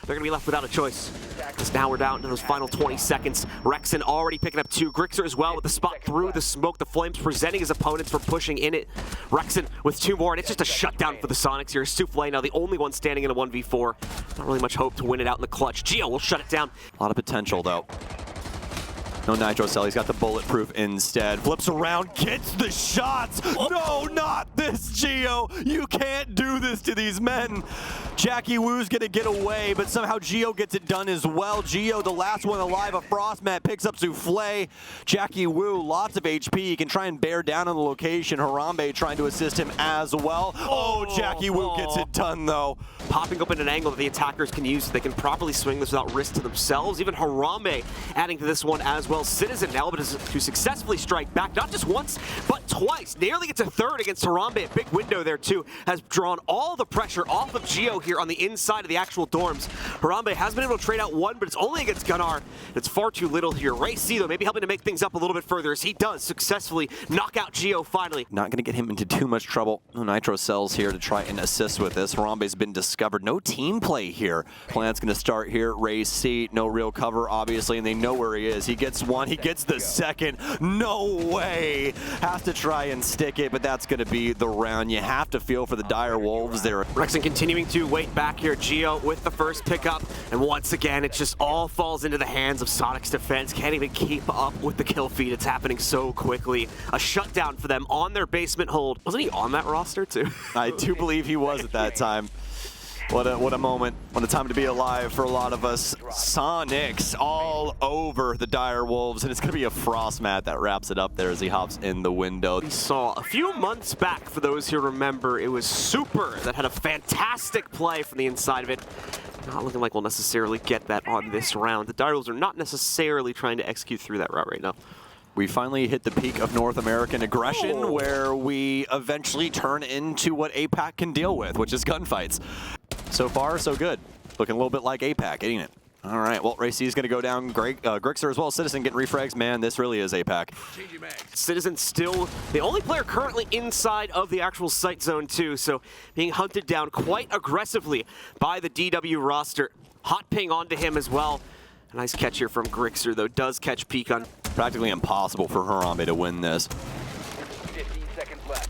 they're going to be left without a choice. Because now we're down to those final 20 seconds. Rexen already picking up 2. Grixer as well with the spot through the smoke. The Flames preventing his opponents from pushing in it. Rexen with 2 more, and it's just a shutdown for the Sonics here. Souffle now the only one standing in a 1v4. Not really much hope to win it out in the clutch. Geo will shut it down. A lot of potential, though. No Nitro Cell, he's got the bulletproof instead. Flips around, gets the shots! No, not this, Geo! You can't do this to these men! Jackie Woo's gonna get away, but somehow Geo gets it done as well. Geo, the last one alive, a Frostmat picks up Souffle. Jackie Woo, lots of HP, he can try and bear down on the location. Harambe trying to assist him as well. Oh, Jackie Woo gets it done, though. Popping up in an angle that the attackers can use so they can properly swing this without risk to themselves. Even Harambe adding to this one as well. Citizen now able to successfully strike back, not just once, but twice. Nearly gets a 3rd against Harambe. A big window there, too. Has drawn all the pressure off of Geo here on the inside of the actual dorms. Harambe has been able to trade out 1, but it's only against Gunnar. It's far too little here. Ray C, though, maybe helping to make things up a little bit further as he does successfully knock out Geo finally. Not going to get him into too much trouble. No Nitro Cells here to try and assist with this. Harambe's been discovered. No team play here. Plan's going to start here. Ray C, no real cover, obviously, and they know where he is. He gets 1. He gets the 2nd. No way. Has to try and stick it, but that's going to be the round. You have to feel for the Dire Wolves there. Rexen continuing to wait back here. Geo with the first pickup, and once again, it just all falls into the hands of Sonic's defense. Can't even keep up with the kill feed. It's happening so quickly. A shutdown for them on their basement hold. Wasn't he on that roster, too? I do believe he was at that time. What a moment. What a time to be alive for a lot of us. Sonics all over the Dire Wolves, and it's going to be a Frostmat that wraps it up there as he hops in the window. We saw a few months back, for those who remember, it was Super that had a fantastic play from the inside of it. Not looking like we'll necessarily get that on this round. The Dire Wolves are not necessarily trying to execute through that route right now. We finally hit the peak of North American aggression, where we eventually turn into what APAC can deal with, which is gunfights. So far, so good. Looking a little bit like APAC, ain't it? All right, well, Ray C is going to go down. Grixer as well. Citizen getting refrags. Man, this really is APAC. Citizen still the only player currently inside of the actual sight zone, too, so being hunted down quite aggressively by the DW roster. Hot ping onto him as well. A nice catch here from Grixer, though. Does catch Peekon. Practically impossible for Harambe to win this. 15 seconds left.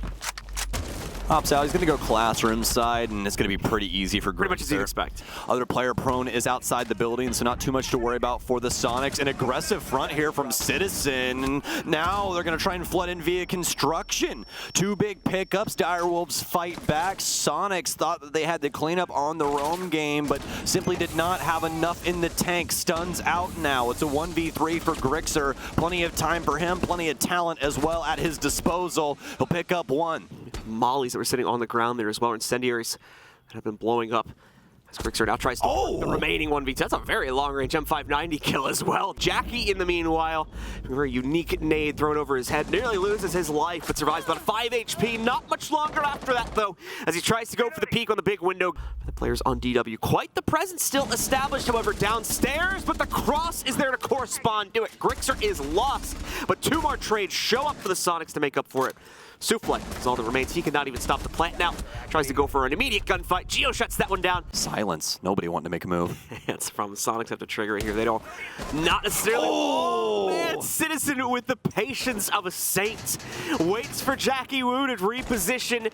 Hops out, he's going to go classroom side, and it's going to be pretty easy for Grixer. Pretty much as you'd expect. Other player prone is outside the building, so not too much to worry about for the Sonics. An aggressive front here from Citizen. And now they're going to try and flood in via construction. 2 big pickups. Dire Wolves fight back. Sonics thought that they had the cleanup on the roam game, but simply did not have enough in the tank. Stuns out now. It's a 1v3 for Grixer. Plenty of time for him, plenty of talent as well at his disposal. He'll pick up 1. Mollies that were sitting on the ground there as well, incendiaries that have been blowing up. As Grixer now tries to the remaining 1v2. That's a very long-range M590 kill as well. Jackie, in the meanwhile, a very unique nade thrown over his head. Nearly loses his life, but survives about 5 HP. Not much longer after that, though, as he tries to go for the peek on the big window. The players on DW. Quite the presence still established, however, downstairs, but the cross is there to correspond to it. Grixer is lost, but 2 more trades show up for the Sonics to make up for it. Souffle is all that remains. He cannot even stop the plant now. Tries to go for an immediate gunfight. Geo shuts that one down. Silence. Nobody wanting to make a move. It's from the Sonics have to trigger it here. They don't, not necessarily. Oh, man. Citizen with the patience of a saint. Waits for Jackie Woo to reposition.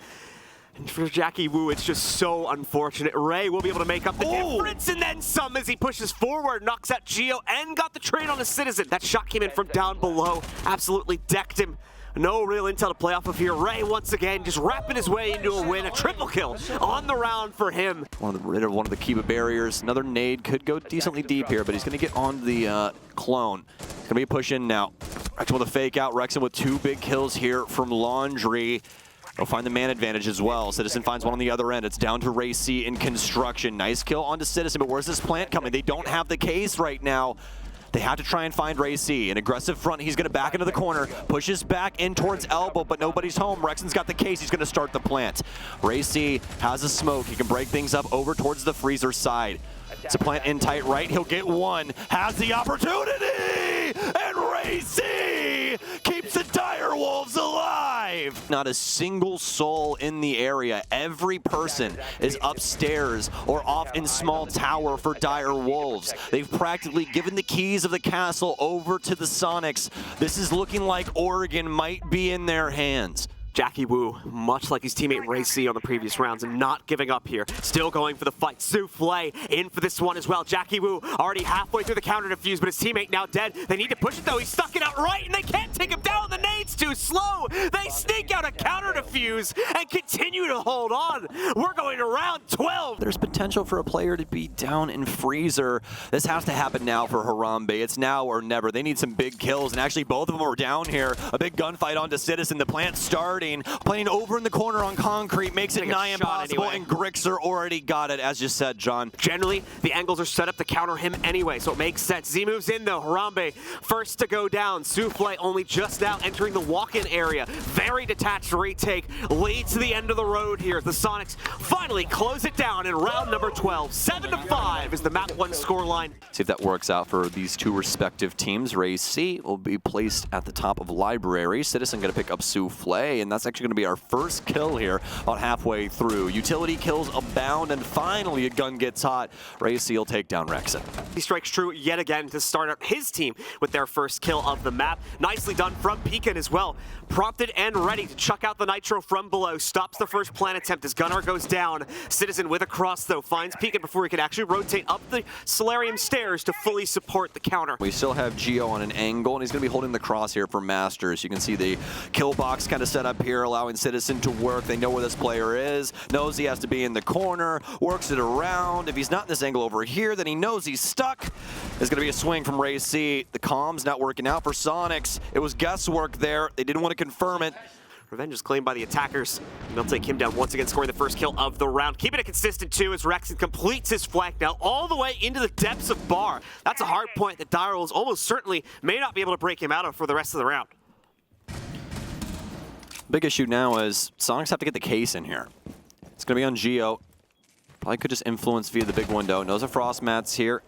And for Jackie Woo, it's just so unfortunate. Ray will be able to make up the difference and then some as he pushes forward, knocks out Geo, and got the trade on a Citizen. That shot came in from down below. Absolutely decked him. No real intel to play off of here. Ray, once again, just wrapping his way into a win. A triple kill on the round for him. Rid of one of the Kiba barriers. Another nade could go decently deep here, but he's going to get on the clone. It's going to be a push in now. Rexen with a fake out. Rexen with 2 big kills here from Laundry. They'll find the man advantage as well. Citizen finds one on the other end. It's down to Ray C in construction. Nice kill onto Citizen, but where's this plant coming? They don't have the case right now. They have to try and find Ray C. An aggressive front. He's going to back into the corner. Pushes back in towards elbow, but nobody's home. Rexen's got the case. He's going to start the plant. Ray C has a smoke. He can break things up over towards the freezer side. It's a plant in tight right. He'll get 1. Has the opportunity! And Ray C keeps the Dire Wolves alive! 5. Not a single soul in the area. Every person is upstairs or off in small tower for Dire Wolves. They've practically given the keys of the castle over to the Soniqs. This is looking like Oregon might be in their hands. Jackie Wu, much like his teammate Ray C on the previous rounds, and not giving up here. Still going for the fight. Souffle in for this one as well. Jackie Wu already halfway through the counter defuse, but his teammate now dead. They need to push it though. He's stuck it out right, and they can't take him down. The nade's too slow. They sneak out a counter defuse and continue to hold on. We're going to round 12. There's potential for a player to be down in freezer. This has to happen now for Harambe. It's now or never. They need some big kills, and actually both of them are down here. A big gunfight onto Citizen. The plant starting. Playing over in the corner on concrete makes it nigh impossible, anyway. And Grixer already got it, as you said, John. Generally, the angles are set up to counter him anyway, so it makes sense. Z moves in though. Harambe first to go down. Souffle only just now entering the walk-in area. Very detached retake leads to the end of the road here. The Soniqs finally close it down in round number 12. 7-5 is the map 1 scoreline. See if that works out for these two respective teams. Ray C will be placed at the top of library. Citizen going to pick up Souffle, and that's actually going to be our first kill here about halfway through. Utility kills abound, and finally a gun gets hot. Ray C will take down Rexon. He strikes true yet again to start up his team with their first kill of the map. Nicely done from Pekin as well. Prompted and ready to chuck out the nitro from below. Stops the first plant attempt as Gunnar goes down. Citizen with a cross though finds Pekin before he can actually rotate up the Solarium stairs to fully support the counter. We still have Geo on an angle, and he's going to be holding the cross here for Masters. You can see the kill box kind of set up here, allowing Citizen to work. They know where this player is, knows he has to be in the corner, works it around. If he's not in this angle over here, then he knows he's stuck. There's going to be a swing from Ray C. The comm's not working out for Soniqs. It was guesswork there. They didn't want to confirm it. Revenge is claimed by the attackers. And they'll take him down once again, scoring the first kill of the round. Keeping it consistent too as Rexon completes his flank now all the way into the depths of bar. That's a hard point that Dire Wolves almost certainly may not be able to break him out of for the rest of the round. Big issue now is Soniqs have to get the case in here. It's going to be on Geo. Probably could just influence via the big window. Knows a frost mat's here.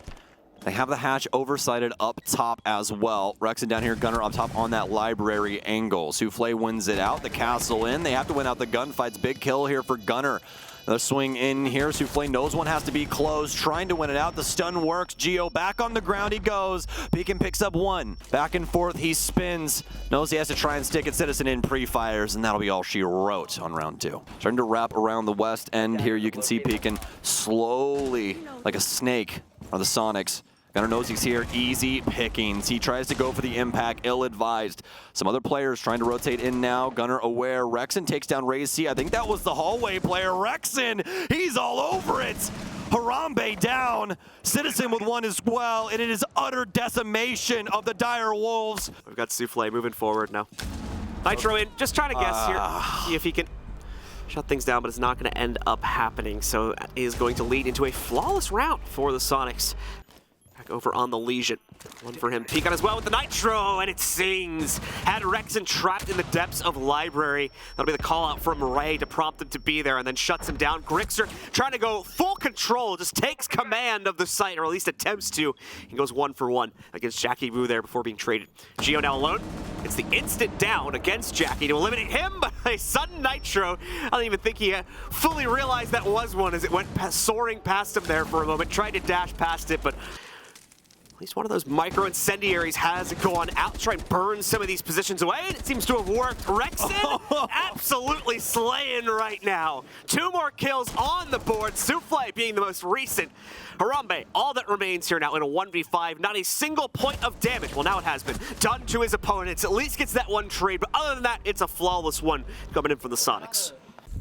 They have the hatch oversighted up top as well. Rexon down here, Gunnar up top on that library angle. Souffle wins it out, the castle in. They have to win out the gunfights. Big kill here for Gunnar. Another swing in here. Souffle knows one has to be closed, trying to win it out. The stun works. Geo back on the ground he goes. Pekin picks up one. Back and forth he spins. Knows he has to try and stick it. Citizen in pre-fires, and that'll be all she wrote on round 2. Starting to wrap around the west end here. You can see Pekin slowly, like a snake, are the Soniqs. Gunnar knows he's here, easy pickings. He tries to go for the impact, ill-advised. Some other players trying to rotate in now. Gunnar aware. Rexon takes down Ray C. I think that was the hallway player. Rexon, he's all over it. Harambe down. Citizen with one as well, and it is utter decimation of the Dire Wolves. We've got Souffle moving forward now. Nitro in, just trying to guess here. See if he can shut things down, but it's not going to end up happening. So that is going to lead into a flawless round for the Soniqs. Over on the Legion. One for him. Pekin as well with the Nitro, and it sings. Had Rexon trapped in the depths of library. That'll be the call out from Ray to prompt him to be there, and then shuts him down. Grixer trying to go full control, just takes command of the site, or at least attempts to. He goes 1 for 1 against Jackie Wu there before being traded. Geo now alone. It's the instant down against Jackie to eliminate him, but a sudden Nitro. I don't even think he fully realized that was one as it went soaring past him there for a moment. Tried to dash past it, but at least one of those micro incendiaries has gone out to try and burn some of these positions away, and it seems to have worked. Rexon absolutely slaying right now. 2 more kills on the board, Souffle being the most recent. Harambe, all that remains here now in a 1v5, not a single point of damage. Well, now it has been done to his opponents. At least gets that one trade, but other than that, it's a flawless one coming in from the Soniqs.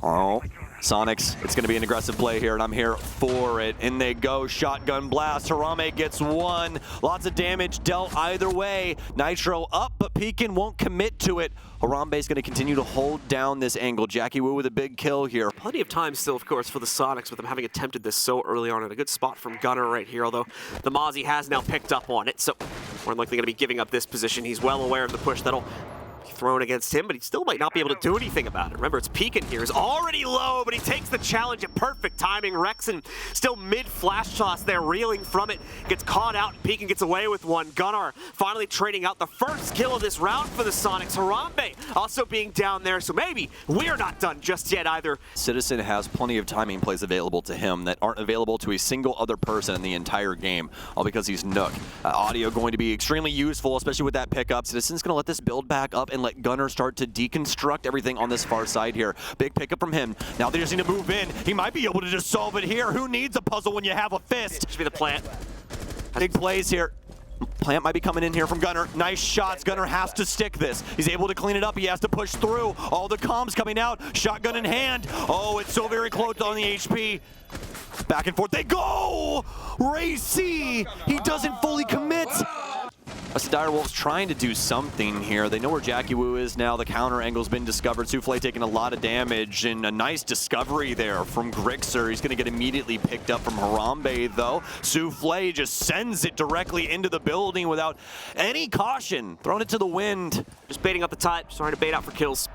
Oh, Soniqs, it's going to be an aggressive play here, and I'm here for it. In they go, shotgun blast. Harambe gets one. Lots of damage dealt either way. Nitro up, but Pekin won't commit to it. Harambe's going to continue to hold down this angle. Jackie Wu with a big kill here. Plenty of time still, of course, for the Soniqs with them having attempted this so early on. And a good spot from Gunnar right here, although the Mozzie has now picked up on it. So more than likely going to be giving up this position. He's well aware of the push that'll thrown against him, but he still might not be able to do anything about it. Remember, it's Peekin here. He's already low, but he takes the challenge at perfect timing. Rexen still mid-flash toss there, reeling from it. Gets caught out, and Peekin gets away with one. Gunnar finally trading out the first kill of this round for the Sonics. Harambe also being down there, so maybe we're not done just yet either. Citizen has plenty of timing plays available to him that aren't available to a single other person in the entire game, all because he's Nook. Audio going to be extremely useful, especially with that pickup. Citizen's going to let this build back up and let Gunnar start to deconstruct everything on this far side here. Big pickup from him. Now they just need to move in. He might be able to just solve it here. Who needs a puzzle when you have a fist? Should be the plant. Big plays here. Plant might be coming in here from Gunnar. Nice shots. Gunnar has to stick this. He's able to clean it up. He has to push through. All the comms coming out. Shotgun in hand. Oh, it's so very close on the HP. Back and forth they go! Ray C, he doesn't fully commit. The Dire Wolves trying to do something here. They know where Jackie Wu is now. The counter angle's been discovered. Souffle taking a lot of damage, and a nice discovery there from Grixer. He's going to get immediately picked up from Harambe, though. Souffle just sends it directly into the building without any caution. Throwing it to the wind. Just baiting up the tide, starting to bait out for kills.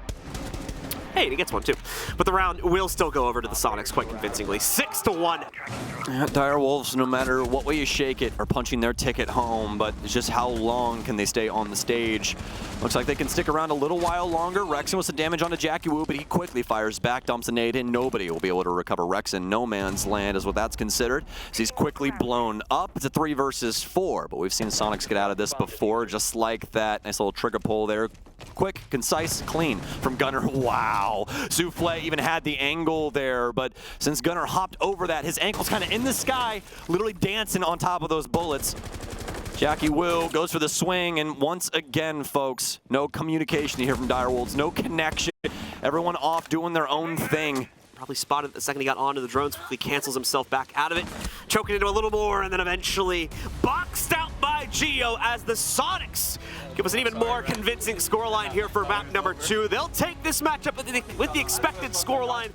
Hey, he gets one too. But the round will still go over to the Sonics quite convincingly. 6-1. Yeah, Dire Wolves, no matter what way you shake it, are punching their ticket home, but it's just how long can they stay on the stage? Looks like they can stick around a little while longer. Rexen with some damage onto Jackie Wu, but he quickly fires back, dumps a nade in. Nobody will be able to recover Rexen. No man's land is what that's considered. So he's quickly blown up. It's a 3 versus 4, but we've seen Sonics get out of this before, just like that. Nice little trigger pull there. Quick, concise, clean from Gunnar. Wow. Souffle even had the angle there, but since Gunnar hopped over that, his ankle's kind of in the sky, literally dancing on top of those bullets. Jackie Wu goes for the swing, and once again, folks, no communication here from Dire Wolves, no connection. Everyone off doing their own thing. Probably spotted it the second he got onto the drones, quickly cancels himself back out of it, choking into a little more, and then eventually boxed out by Geo as the Sonics give us an even more convincing scoreline here for map number 2. They'll take this matchup with the expected scoreline